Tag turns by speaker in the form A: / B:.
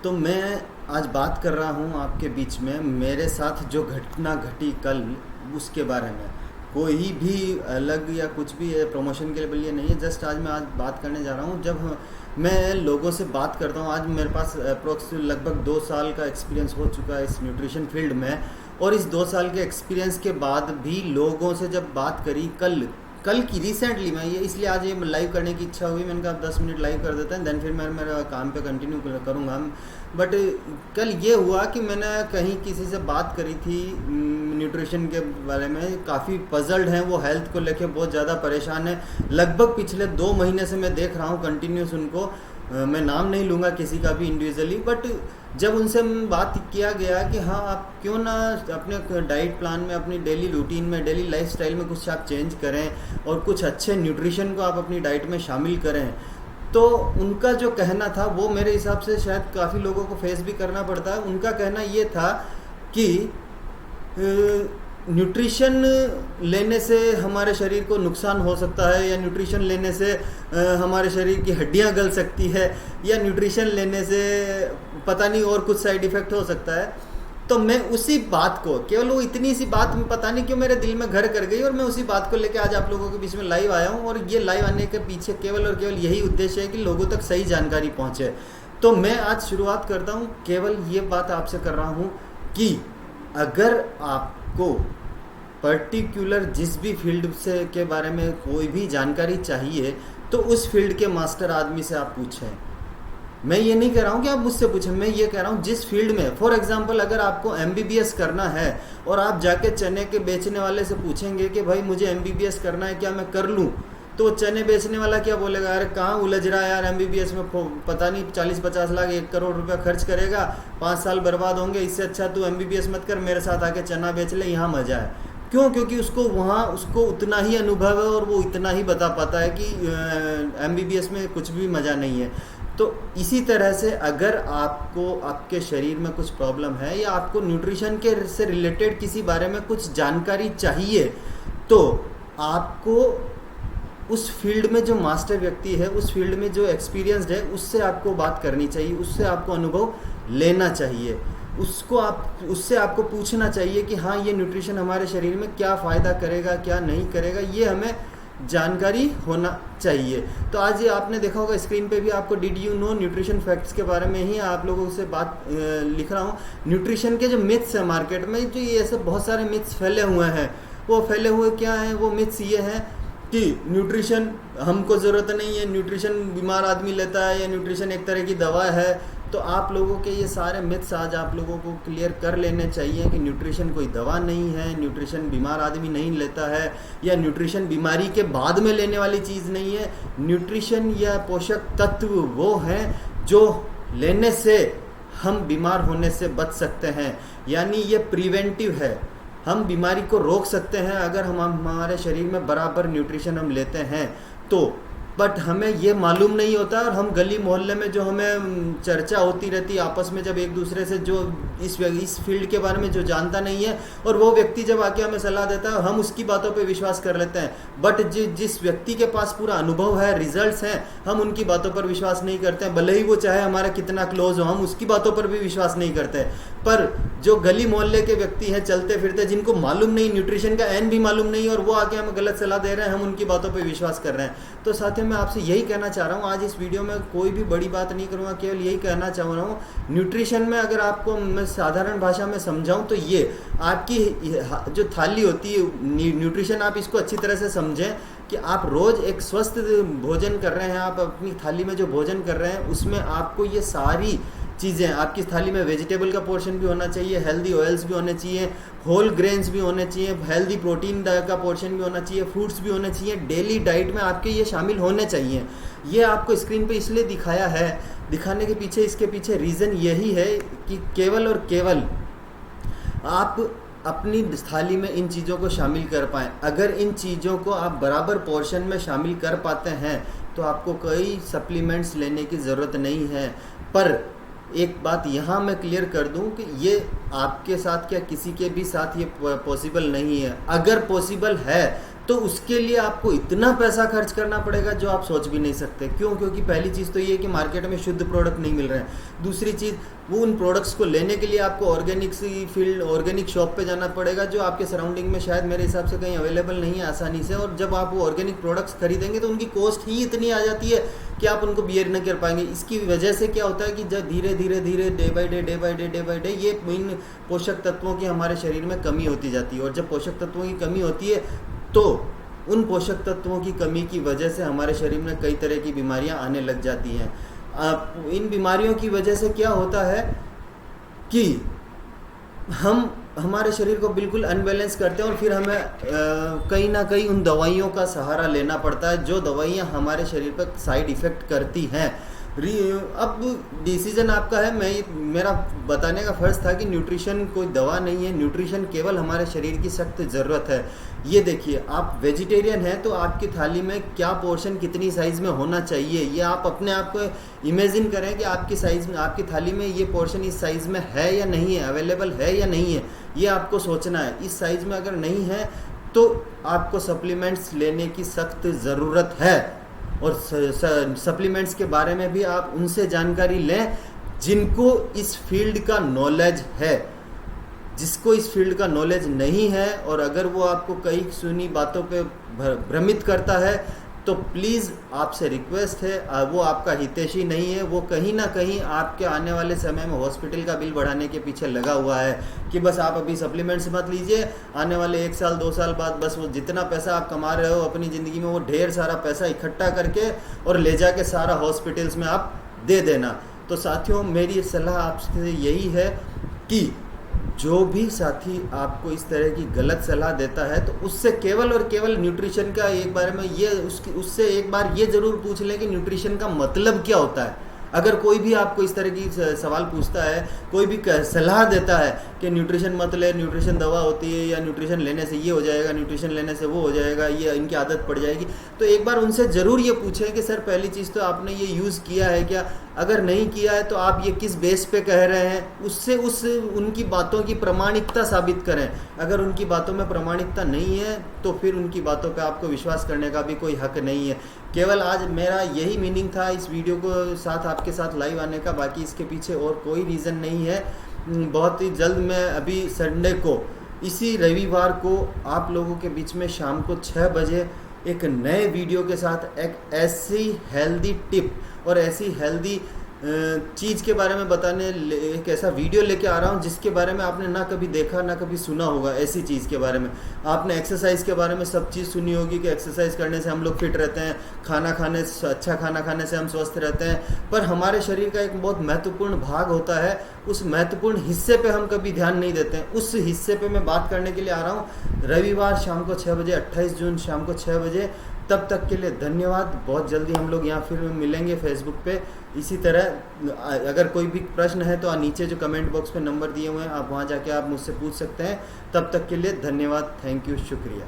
A: तो मैं आज बात कर रहा हूँ आपके बीच में मेरे साथ जो घटना घटी कल, उसके बारे में। कोई भी अलग या कुछ भी है प्रमोशन के लिए नहीं है, जस्ट आज मैं बात करने जा रहा हूँ। जब मैं लोगों से बात करता हूँ, आज मेरे पास अप्रोक्स लगभग 2 साल का एक्सपीरियंस हो चुका है इस न्यूट्रिशन फील्ड में। और इस 2 साल के एक्सपीरियंस के बाद भी लोगों से जब बात करी कल कल की रिसेंटली, मैं ये इसलिए आज ये लाइव करने की इच्छा हुई। मैंने कहा 10 मिनट लाइव कर देते हैं, देन फिर मैं मेरा काम पे कंटिन्यू करूँगा। बट कल ये हुआ कि मैंने कहीं किसी से बात करी थी न्यूट्रिशन के बारे में। काफ़ी पजल्ड हैं वो, हेल्थ को लेके बहुत ज़्यादा परेशान है। लगभग पिछले 2 महीने से मैं देख रहा हूँ कंटिन्यूस उनको। मैं नाम नहीं लूँगा किसी का भी इंडिविजुअली, बट जब उनसे बात किया गया कि हाँ आप क्यों ना अपने डाइट प्लान में, अपनी डेली रूटीन में, डेली लाइफस्टाइल में कुछ आप चेंज करें और कुछ अच्छे न्यूट्रिशन को आप अपनी डाइट में शामिल करें, तो उनका जो कहना था वो मेरे हिसाब से शायद काफ़ी लोगों को फेस भी करना पड़ता है। उनका कहना ये था कि न्यूट्रिशन लेने से हमारे शरीर को नुकसान हो सकता है, या न्यूट्रिशन लेने से हमारे शरीर की हड्डियां गल सकती है, या न्यूट्रिशन लेने से पता नहीं और कुछ साइड इफ़ेक्ट हो सकता है। तो मैं उसी बात को, केवल वो इतनी सी बात पता नहीं क्यों मेरे दिल में घर कर गई, और मैं उसी बात को लेकर आज आप लोगों के बीच में लाइव आया हूँ। और ये लाइव आने के पीछे केवल और केवल यही उद्देश्य है कि लोगों तक सही जानकारी पहुँचे। तो मैं आज शुरुआत करता हूँ, केवल ये बात आपसे कर रहा हूँ कि अगर आपको पर्टिकुलर जिस भी फील्ड से के बारे में कोई भी जानकारी चाहिए, तो उस फील्ड के मास्टर आदमी से आप पूछें। मैं ये नहीं कह रहा हूँ कि आप मुझसे पूछें, मैं ये कह रहा हूँ जिस फील्ड में, फॉर एग्जांपल अगर आपको MBBS करना है और आप जाके चने के बेचने वाले से पूछेंगे कि भाई मुझे MBBS करना है, क्या मैं कर लूँ, तो चने बेचने वाला क्या बोलेगा, अरे कहाँ उलझ रहा है यार, MBBS में पता नहीं 40-50 लाख 1 करोड़ रुपया खर्च करेगा, 5 साल बर्बाद होंगे, इससे अच्छा तू MBBS मत कर, मेरे साथ आके चना बेच ले, यहाँ मज़ा है। क्यों? क्योंकि उसको उतना ही अनुभव है और वो इतना ही बता पाता है कि MBBS में कुछ भी मज़ा नहीं है। तो इसी तरह से अगर आपको आपके शरीर में कुछ प्रॉब्लम है, या आपको न्यूट्रिशन के से रिलेटेड किसी बारे में कुछ जानकारी चाहिए, तो आपको उस फील्ड में जो मास्टर व्यक्ति है, उस फील्ड में जो एक्सपीरियंस्ड है, उससे आपको बात करनी चाहिए, उससे आपको अनुभव लेना चाहिए, उससे आपको पूछना चाहिए कि हाँ ये न्यूट्रिशन हमारे शरीर में क्या फ़ायदा करेगा, क्या नहीं करेगा, ये हमें जानकारी होना चाहिए। तो आज ये आपने देखा होगा स्क्रीन पे भी, आपको did you know nutrition facts के बारे में ही आप लोगों से बात लिख रहा हूँ। न्यूट्रिशन के जो मिथ्स है मार्केट में, जो ये ऐसे बहुत सारे मिथ्स फैले हुए हैं, वो फैले हुए क्या हैं, वो मिथ्स ये हैं कि न्यूट्रिशन हमको ज़रूरत नहीं है, न्यूट्रिशन बीमार आदमी लेता है, या न्यूट्रिशन एक तरह की दवा है। तो आप लोगों के ये सारे मिथ्स आज आप लोगों को क्लियर कर लेने चाहिए कि न्यूट्रिशन कोई दवा नहीं है, न्यूट्रिशन बीमार आदमी नहीं लेता है, या न्यूट्रिशन बीमारी के बाद में लेने वाली चीज़ नहीं है। न्यूट्रिशन या पोषक तत्व वो हैं जो लेने से हम बीमार होने से बच सकते हैं, यानी ये प्रिवेंटिव है। हम बीमारी को रोक सकते हैं अगर हम हमारे शरीर में बराबर न्यूट्रिशन हम लेते हैं तो। बट हमें ये मालूम नहीं होता, और हम गली मोहल्ले में जो हमें चर्चा होती रहती है आपस में, जब एक दूसरे से जो इस फील्ड के बारे में जो जानता नहीं है, और वो व्यक्ति जब आके हमें सलाह देता है, हम उसकी बातों पे विश्वास कर लेते हैं। बट जिस व्यक्ति के पास पूरा अनुभव है, रिजल्ट्स हैं, हम उनकी बातों पर विश्वास नहीं करते हैं, भले ही वो चाहे हमारा कितना क्लोज हो, हम उसकी बातों पर भी विश्वास नहीं करते। पर जो गली मोहल्ले के व्यक्ति हैं, चलते फिरते, जिनको मालूम नहीं, न्यूट्रिशन का एन भी मालूम नहीं, और वो आके हमें गलत सलाह दे रहे हैं, हम उनकी बातों पर विश्वास कर रहे हैं। तो साथ ही मैं आपसे यही कहना चाह रहा हूँ, आज इस वीडियो में कोई भी बड़ी बात नहीं करूँगा, केवल यही कहना चाह रहा हूँ, न्यूट्रिशन में अगर आपको मैं साधारण भाषा में समझाऊँ तो ये आपकी जो थाली होती है न्यूट्रिशन, आप इसको अच्छी तरह से समझें कि आप रोज़ एक स्वस्थ भोजन कर रहे हैं, आप अपनी थाली में जो भोजन कर रहे हैं उसमें आपको ये सारी चीज़ें, आपकी थाली में वेजिटेबल का पोर्शन भी होना चाहिए, हेल्दी ऑयल्स भी होने चाहिए, होल ग्रेन्स भी होने चाहिए, हेल्दी प्रोटीन का पोर्शन भी होना चाहिए, फ्रूट्स भी होने चाहिए, डेली डाइट में आपके ये शामिल होने चाहिए। ये आपको स्क्रीन पे इसलिए दिखाया है, दिखाने के पीछे, इसके पीछे रीज़न यही है कि केवल और केवल आप अपनी थाली में इन चीज़ों को शामिल कर पाएँ। अगर इन चीज़ों को आप बराबर पोर्शन में शामिल कर पाते हैं तो आपको कोई सप्लीमेंट्स लेने की ज़रूरत नहीं है। पर एक बात यहाँ मैं क्लियर कर दूँ कि ये आपके साथ क्या किसी के भी साथ ये पॉसिबल नहीं है। अगर पॉसिबल है तो उसके लिए आपको इतना पैसा खर्च करना पड़ेगा जो आप सोच भी नहीं सकते। क्यों? क्योंकि पहली चीज़ तो ये है कि मार्केट में शुद्ध प्रोडक्ट नहीं मिल रहे हैं। दूसरी चीज़, वो उन प्रोडक्ट्स को लेने के लिए आपको ऑर्गेनिक फील्ड, ऑर्गेनिक शॉप पे जाना पड़ेगा, जो आपके सराउंडिंग में शायद मेरे हिसाब से कहीं अवेलेबल नहीं है आसानी से। और जब आप वो ऑर्गेनिक प्रोडक्ट्स खरीदेंगे तो उनकी कॉस्ट ही इतनी आ जाती है कि आप उनको बियर नहीं कर पाएंगे। इसकी वजह से क्या होता है कि जब धीरे धीरे धीरे डे बाई डे ये इन पोषक तत्वों की हमारे शरीर में कमी होती जाती है। और जब पोषक तत्वों की कमी होती है तो उन पोषक तत्वों की कमी की वजह से हमारे शरीर में कई तरह की बीमारियां आने लग जाती हैं। इन बीमारियों की वजह से क्या होता है कि हम हमारे शरीर को बिल्कुल अनबैलेंस करते हैं और फिर हमें कहीं ना कहीं उन दवाइयों का सहारा लेना पड़ता है, जो दवाइयाँ हमारे शरीर पर साइड इफ़ेक्ट करती हैं। अब डिसीजन आपका है। मेरा बताने का फ़र्ज़ था कि न्यूट्रिशन कोई दवा नहीं है, न्यूट्रिशन केवल हमारे शरीर की सख्त ज़रूरत है। ये देखिए, आप वेजिटेरियन हैं तो आपकी थाली में क्या पोर्शन कितनी साइज़ में होना चाहिए, ये आप अपने आप को इमेजिन करें कि आपकी साइज़ में, आपकी थाली में ये पोर्शन इस साइज़ में है या नहीं है, अवेलेबल है या नहीं है, ये आपको सोचना है। इस साइज़ में अगर नहीं है तो आपको सप्लीमेंट्स लेने की सख्त ज़रूरत है। और सप्लीमेंट्स के बारे में भी आप उनसे जानकारी लें जिनको इस फील्ड का नॉलेज है। जिसको इस फील्ड का नॉलेज नहीं है और अगर वो आपको कई सुनी बातों पे भ्रमित करता है तो प्लीज़ आपसे रिक्वेस्ट है, वो आपका हितैषी नहीं है। वो कहीं ना कहीं आपके आने वाले समय में हॉस्पिटल का बिल बढ़ाने के पीछे लगा हुआ है कि बस आप अभी सप्लीमेंट्स मत लीजिए, आने वाले 1 साल 2 साल बाद बस वो जितना पैसा आप कमा रहे हो अपनी ज़िंदगी में, वो ढेर सारा पैसा इकट्ठा करके और ले जाके सारा हॉस्पिटल्स में आप दे देना। तो साथियों, मेरी सलाह आपसे यही है कि जो भी साथी आपको इस तरह की गलत सलाह देता है तो उससे केवल और केवल न्यूट्रिशन का एक बारे में उससे एक बार ये ज़रूर पूछ लें कि न्यूट्रिशन का मतलब क्या होता है। अगर कोई भी आपको इस तरह की सवाल पूछता है, कोई भी सलाह देता है कि न्यूट्रिशन मत ले, न्यूट्रिशन दवा होती है, या न्यूट्रिशन लेने से ये हो जाएगा, न्यूट्रिशन लेने से वो हो जाएगा, ये इनकी आदत पड़ जाएगी, तो एक बार उनसे ज़रूर ये पूछें कि सर पहली चीज़ तो आपने ये यूज़ किया है क्या? अगर नहीं किया है तो आप ये किस बेस पे कह रहे हैं, उससे उनकी बातों की प्रामाणिकता साबित करें। अगर उनकी बातों में प्रामाणिकता नहीं है तो फिर उनकी बातों पे आपको विश्वास करने का भी कोई हक नहीं है। केवल आज मेरा यही मीनिंग था इस वीडियो को साथ आपके साथ लाइव आने का, बाकी इसके पीछे और कोई रीज़न नहीं है। बहुत ही जल्द मैं अभी संडे को, इसी रविवार को आप लोगों के बीच में शाम को 6 बजे एक नए वीडियो के साथ एक ऐसी हेल्दी टिप और ऐसी हेल्दी चीज़ के बारे में बताने एक ऐसा वीडियो लेके आ रहा हूँ जिसके बारे में आपने ना कभी देखा ना कभी सुना होगा। ऐसी चीज़ के बारे में आपने एक्सरसाइज के बारे में सब चीज़ सुनी होगी कि एक्सरसाइज करने से हम लोग फिट रहते हैं, अच्छा खाना खाने से हम स्वस्थ रहते हैं, पर हमारे शरीर का एक बहुत महत्वपूर्ण भाग होता है, उस महत्वपूर्ण हिस्से पे हम कभी ध्यान नहीं देते हैं। उस हिस्से पे मैं बात करने के लिए आ रहा हूँ रविवार शाम को 6 बजे, 28 जून शाम को 6 बजे। तब तक के लिए धन्यवाद। बहुत जल्दी हम लोग यहाँ फिर मिलेंगे फेसबुक पे। इसी तरह अगर कोई भी प्रश्न है तो नीचे जो कमेंट बॉक्स पे नंबर दिए हुए हैं आप वहाँ जाके आप मुझसे पूछ सकते हैं। तब तक के लिए धन्यवाद, थैंक यू, शुक्रिया।